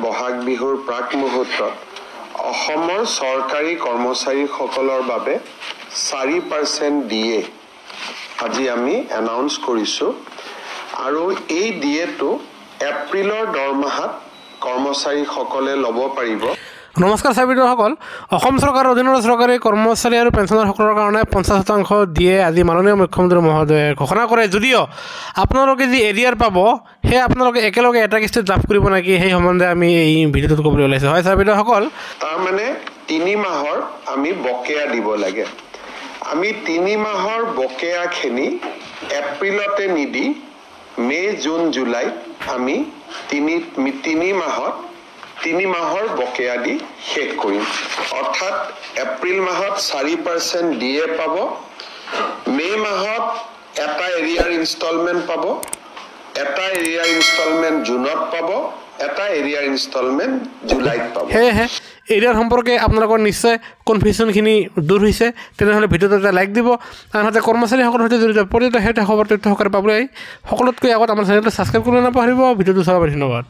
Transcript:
বহাগ বিহুৰ প্ৰাক মুহূৰ্তত অসমৰ চৰকাৰী কৰ্মচাৰীসকলৰ বাবে 4% ডিএ আজি আমি এনাউন্স কৰিছো আৰু এই ডিএটো এপ্ৰিলৰ দৰমহাত কৰ্মচাৰীসকলে ল'ব পাৰিব। নমস্কাৰ চাবিদসকল, অসম চৰকাৰৰ অধীনৰ চৰকাৰী কৰ্মচাৰী আৰু পেঞ্চনাৰসকলৰ কাৰণে 50% দিয়ে আজি মাননীয় মুখ্যমন্ত্ৰী মহোদয়ে ঘোষণা কৰে। যদিও আপোনালোকে যি এৰিয়াৰ পাব সেই আপোনালোকে একেলগে এটা কিস্তিত লাভ কৰিব নেকি, সেই সম্বন্ধে আমি এই ভিডিঅ'টোত ক'বলৈ ওলাইছোঁ। হয় চাবিদসকল, তাৰমানে 3 মাহৰ আমি বকেয়া দিব লাগে। আমি 3 মাহৰ বকেয়াখিনি এপ্ৰিলতে নিদি মে' জুন জুলাইত আমি 3 মাহৰ বকেয়া দি শেষ কৰিম। অৰ্থাৎ এপ্ৰিল মাহত 4% ডিএ পাব, মে' মাহত এটা এৰিয়াৰ ইনষ্টলমেণ্ট পাব, এটা এৰিয়াৰ ইনষ্টলমেণ্ট জুনত পাব, এটা এৰিয়াৰ ইনষ্টলমেণ্ট জুলাইত পাব। সেয়েহে এৰিয়াৰ সম্পৰ্কে আপোনালোকৰ নিশ্চয় কনফিউশ্যনখিনি দূৰ হৈছে। তেনেহ'লে ভিডিঅ'টো এটা লাইক দিব, আনহাতে কৰ্মচাৰীসকলৰ সৈতে জড়িত প্ৰতিটো খবৰ তথ্য সহকাৰে পাবলৈ সকলোতকৈ আগত আমাৰ চেনেলটো ছাবস্ক্ৰাইব কৰিবলৈ নাপাহৰিব। ভিডিঅ'টো চাব ধন্যবাদ।